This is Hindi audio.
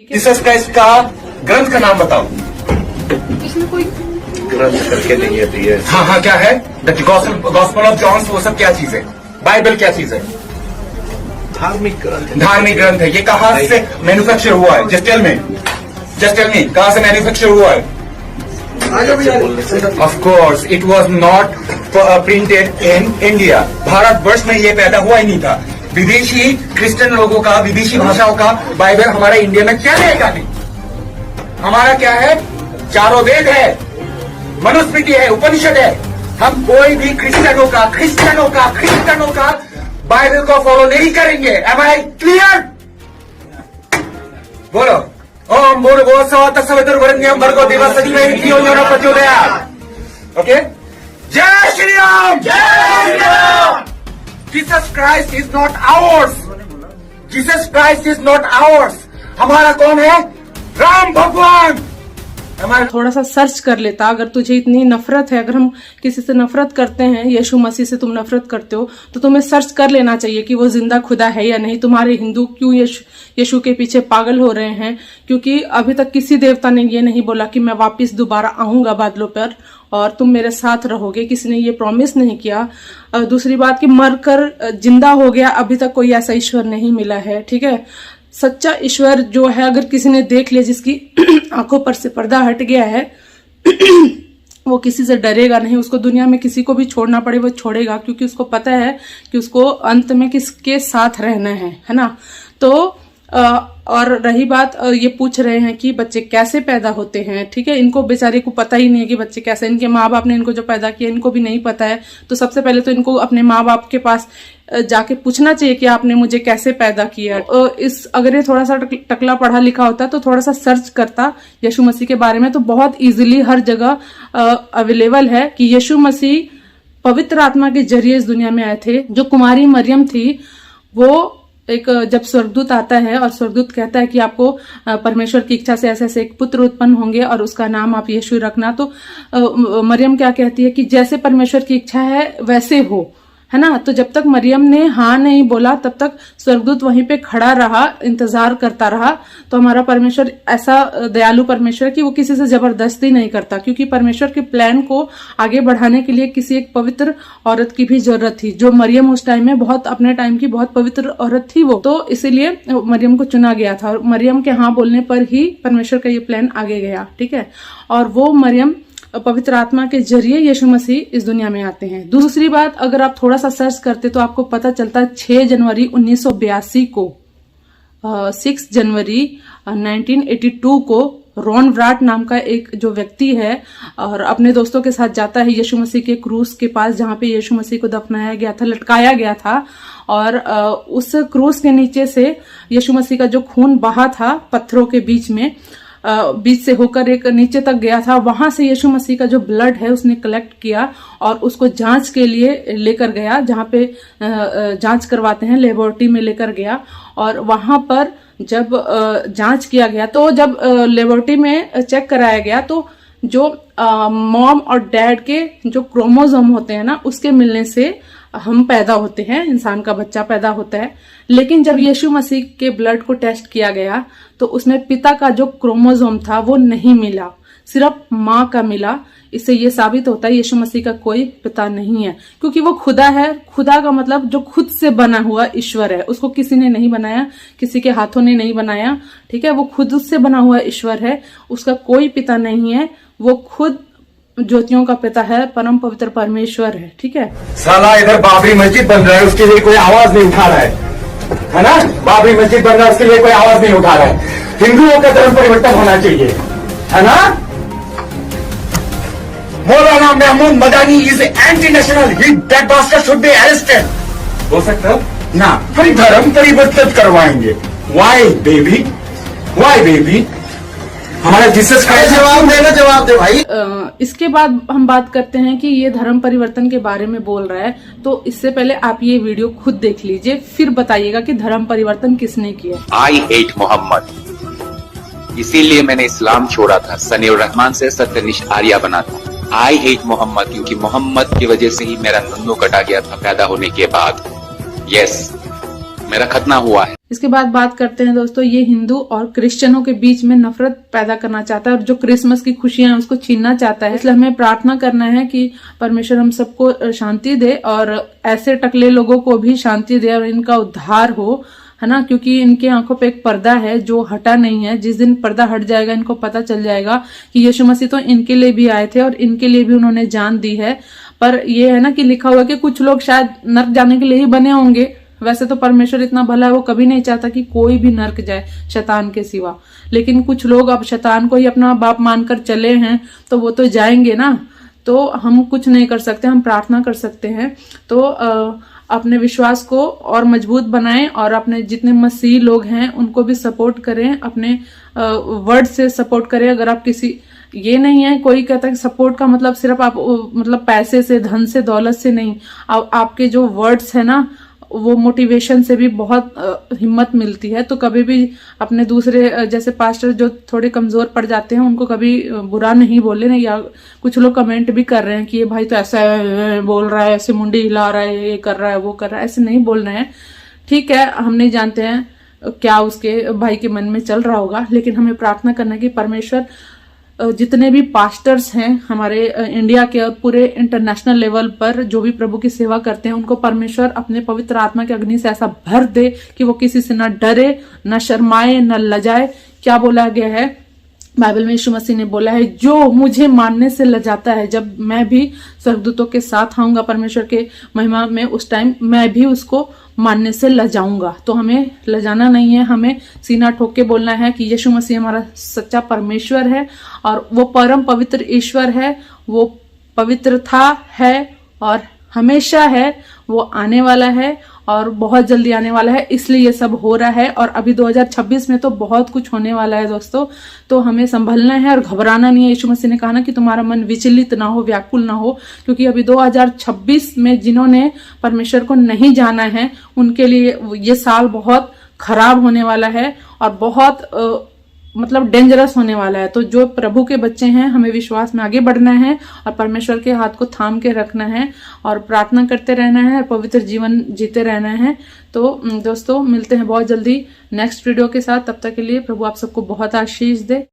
जीसस क्राइस्ट का ग्रंथ का नाम बताओ। इसमें कोई ग्रंथ करके नहीं है। हाँ, क्या है? द गॉस्पेल ऑफ जॉन, वो सब क्या चीज है? बाइबल क्या चीज है? धार्मिक ग्रंथ है। ये कहाँ से मैन्युफैक्चर हुआ है? जस्ट टेल मी कहाँ से मैन्युफैक्चर हुआ है? Of course it was not printed in India. Bharatvarsh में ये पैदा हुआ ही नहीं था। विदेशी क्रिश्चियन लोगों का, विदेशी भाषाओं का बाइबल हमारे इंडिया में क्या रहेगा? नहीं, हमारा क्या है? चारों वेद है, मनुस्मृति है, उपनिषद है। हम कोई भी क्रिश्चियनों का बाइबल को फॉलो नहीं करेंगे। Am I clear? बोलो ओम भूर्भुवः तत्सवितुर्वरेण्यं भर्गो देवस्य धीमहि धियो यो नः प्रचोदयात्। ओके, जय Shri Ram. Jesus Christ is not hours. Jesus Christ is not hours. हमारा कौन है? राम भगवान। थोड़ा सा सर्च कर लेता। अगर तुझे इतनी नफरत है, अगर हम किसी से नफरत करते हैं, यीशु मसीह से तुम नफरत करते हो, तो तुम्हें सर्च कर लेना चाहिए कि वो जिंदा खुदा है या नहीं। तुम्हारे हिंदू क्यों यीशु के पीछे पागल हो रहे हैं? क्योंकि अभी तक किसी देवता ने ये नहीं बोला कि मैं वापस दोबारा आऊंगा बादलों पर और तुम मेरे साथ रहोगे। किसी ने ये प्रॉमिस नहीं किया। दूसरी बात कि मरकर जिंदा हो गया, अभी तक कोई ऐसा ईश्वर नहीं मिला है। ठीक है, सच्चा ईश्वर जो है अगर किसी ने देख लिया, जिसकी आंखों पर से पर्दा हट गया है, वो किसी से डरेगा नहीं। उसको दुनिया में किसी को भी छोड़ना पड़े वो छोड़ेगा, क्योंकि उसको पता है कि उसको अंत में किसके साथ रहना है ना। तो और रही बात, ये पूछ रहे हैं कि बच्चे कैसे पैदा होते हैं। ठीक है, इनको बेचारे को पता ही नहीं है कि बच्चे कैसे, इनके माँ बाप ने इनको जो पैदा किया इनको भी नहीं पता है। तो सबसे पहले तो इनको अपने माँ बाप के पास जाके पूछना चाहिए कि आपने मुझे कैसे पैदा किया। अगर ये थोड़ा सा टकला पढ़ा लिखा होता तो थोड़ा सा सर्च करता यीशु मसीह के बारे में, तो बहुत इजीली हर जगह अवेलेबल है कि यीशु मसीह पवित्र आत्मा के जरिए इस दुनिया में आए थे। जो कुमारी मरियम थी, वो एक जब स्वर्गदूत आता है और स्वर्गदूत कहता है कि आपको परमेश्वर की इच्छा से ऐसे ऐसे एक पुत्र उत्पन्न होंगे और उसका नाम आप यीशु रखना, तो मरियम क्या कहती है कि जैसे परमेश्वर की इच्छा है वैसे हो, है ना। तो जब तक मरियम ने हाँ नहीं बोला तब तक स्वर्गदूत वहीं पे खड़ा रहा, इंतजार करता रहा। तो हमारा परमेश्वर ऐसा दयालु परमेश्वर कि वो किसी से जबरदस्ती नहीं करता, क्योंकि परमेश्वर के प्लान को आगे बढ़ाने के लिए किसी एक पवित्र औरत की भी जरूरत थी, जो मरियम उस टाइम में अपने टाइम की बहुत पवित्र औरत थी वो। तो इसीलिए मरियम को चुना गया था और मरियम के हाँ बोलने पर ही परमेश्वर का ये प्लान आगे गया। ठीक है, और वो मरियम पवित्र आत्मा के जरिए यीशु मसीह इस दुनिया में आते हैं। दूसरी बात, अगर आप थोड़ा सा सर्च करते तो आपको पता चलता है 6 जनवरी 1982 को 6 जनवरी 1982 को रॉन व्राट नाम का एक जो व्यक्ति है और अपने दोस्तों के साथ जाता है यीशु मसीह के क्रूस के पास, जहां पे यीशु मसीह को दफनाया गया था, लटकाया गया था। और उस क्रूस के नीचे से यीशु मसीह का जो खून बहा था पत्थरों के बीच से होकर एक नीचे तक गया था, वहां से यीशु मसीह का जो ब्लड है उसने कलेक्ट किया और उसको जांच के लिए लेकर गया, जहां पे जांच करवाते हैं, लेबोरेटरी में लेकर गया। और वहां पर जब जांच किया गया, तो जब लेबोरेटरी में चेक कराया गया, तो जो मॉम और डैड के जो क्रोमोसोम होते हैं ना, उसके मिलने से हम पैदा होते हैं, इंसान का बच्चा पैदा होता है। लेकिन जब यीशु मसीह के ब्लड को टेस्ट किया गया तो उसमें पिता का जो क्रोमोसोम था वो नहीं मिला, सिर्फ माँ का मिला। इससे ये साबित होता है यीशु मसीह का कोई पिता नहीं है, क्योंकि वो खुदा है। खुदा का मतलब जो खुद से बना हुआ ईश्वर है, उसको किसी ने नहीं बनाया, किसी के हाथों ने नहीं बनाया। ठीक है, वो खुद से बना हुआ ईश्वर है, उसका कोई पिता नहीं है। वो खुद ज्योतियों का पिता है, परम पवित्र परमेश्वर है। ठीक है, साला इधर बाबरी मस्जिद बन रहा है, उसके लिए कोई आवाज नहीं उठा रहा है ना। बाबरी मस्जिद बन रहा है, उसके लिए कोई आवाज नहीं उठा रहा है। हिंदुओं का धर्म परिवर्तन होना चाहिए, है ना। मौलाना Mahmood Madani is anti national, that bastard should be arrested. हो सकता है ना, हम धर्म परिवर्तन करवाएंगे। वाई बेबी हमारा जीसस क्राइस्ट जवाब दे भाई। इसके बाद हम बात करते हैं कि ये धर्म परिवर्तन के बारे में बोल रहा है, तो इससे पहले आप ये वीडियो खुद देख लीजिए, फिर बताइएगा कि धर्म परिवर्तन किसने किया। आई हेट मोहम्मद, इसीलिए मैंने इस्लाम छोड़ा था, सनीउर रहमान से सत्यनिष्ठ आर्या बना था। आई हेट मोहम्मद क्योंकि मोहम्मद की वजह से ही मेरा नन्नू कटा गया था पैदा होने के बाद। यस, मेरा खतना हुआ है। इसके बाद बात करते हैं दोस्तों, ये हिंदू और क्रिश्चियनों के बीच में नफरत पैदा करना चाहता है और जो क्रिसमस की खुशियां हैं उसको छीनना चाहता है। इसलिए हमें प्रार्थना करना है कि परमेश्वर हम सबको शांति दे और ऐसे टकले लोगों को भी शांति दे और इनका उद्धार हो, है ना, क्योंकि इनके आंखों पे एक पर्दा है जो हटा नहीं है। जिस दिन पर्दा हट जाएगा इनको पता चल जाएगा कि यीशु मसीह तो इनके लिए भी आए थे और इनके लिए भी उन्होंने जान दी है। पर ये है ना कि लिखा हुआ है कि कुछ लोग शायद नर्क जाने के लिए ही बने होंगे। वैसे तो परमेश्वर इतना भला है, वो कभी नहीं चाहता कि कोई भी नर्क जाए शैतान के सिवा, लेकिन कुछ लोग अब शैतान को ही अपना बाप मानकर चले हैं तो वो तो जाएंगे ना। तो हम कुछ नहीं कर सकते, हम प्रार्थना कर सकते हैं। तो अपने विश्वास को और मजबूत बनाएं और अपने जितने मसीह लोग हैं उनको भी सपोर्ट करें, अपने वर्ड से सपोर्ट करें। अगर आप किसी, ये नहीं है कोई कहता है कि सपोर्ट का मतलब सिर्फ आप मतलब पैसे से, धन से, दौलत से नहीं, आपके जो वर्ड्स है ना वो मोटिवेशन से भी बहुत हिम्मत मिलती है। तो कभी भी अपने दूसरे जैसे पास्टर जो थोड़े कमजोर पड़ जाते हैं उनको कभी बुरा नहीं बोले नहीं। या कुछ लोग कमेंट भी कर रहे हैं कि ये भाई तो ऐसा बोल रहा है, ऐसे मुंडी हिला रहा है, ये कर रहा है, वो कर रहा है, ऐसे नहीं बोलना है। ठीक है, हम नहीं जानते हैं क्या उसके भाई के मन में चल रहा होगा, लेकिन हमें प्रार्थना करना है कि परमेश्वर जितने भी पास्टर्स हैं हमारे इंडिया के और पूरे इंटरनेशनल लेवल पर जो भी प्रभु की सेवा करते हैं उनको परमेश्वर अपने पवित्र आत्मा के अग्नि से ऐसा भर दे कि वो किसी से न डरे, न शर्माए, न लजाए। क्या बोला गया है बाइबल में? यीशु मसीह ने बोला है, जो मुझे मानने से लजाता है, जब मैं भी स्वर्गदूतों के साथ आऊंगा परमेश्वर के महिमा में, उस टाइम मैं भी उसको मानने से लजाऊंगा। तो हमें लजाना नहीं है, हमें सीना ठोक के बोलना है कि यीशु मसीह हमारा सच्चा परमेश्वर है और वो परम पवित्र ईश्वर है। वो पवित्र था, है और हमेशा है, वो आने वाला है और बहुत जल्दी आने वाला है। इसलिए ये सब हो रहा है और अभी 2026 में तो बहुत कुछ होने वाला है दोस्तों। तो हमें संभलना है और घबराना नहीं है। यीशु मसीह ने कहा ना कि तुम्हारा मन विचलित ना हो, व्याकुल ना हो, क्योंकि अभी 2026 में जिन्होंने परमेश्वर को नहीं जाना है उनके लिए ये साल बहुत खराब होने वाला है और बहुत मतलब डेंजरस होने वाला है। तो जो प्रभु के बच्चे हैं हमें विश्वास में आगे बढ़ना है और परमेश्वर के हाथ को थाम के रखना है और प्रार्थना करते रहना है और पवित्र जीवन जीते रहना है। तो दोस्तों मिलते हैं बहुत जल्दी नेक्स्ट वीडियो के साथ। तब तक के लिए प्रभु आप सबको बहुत आशीष दे।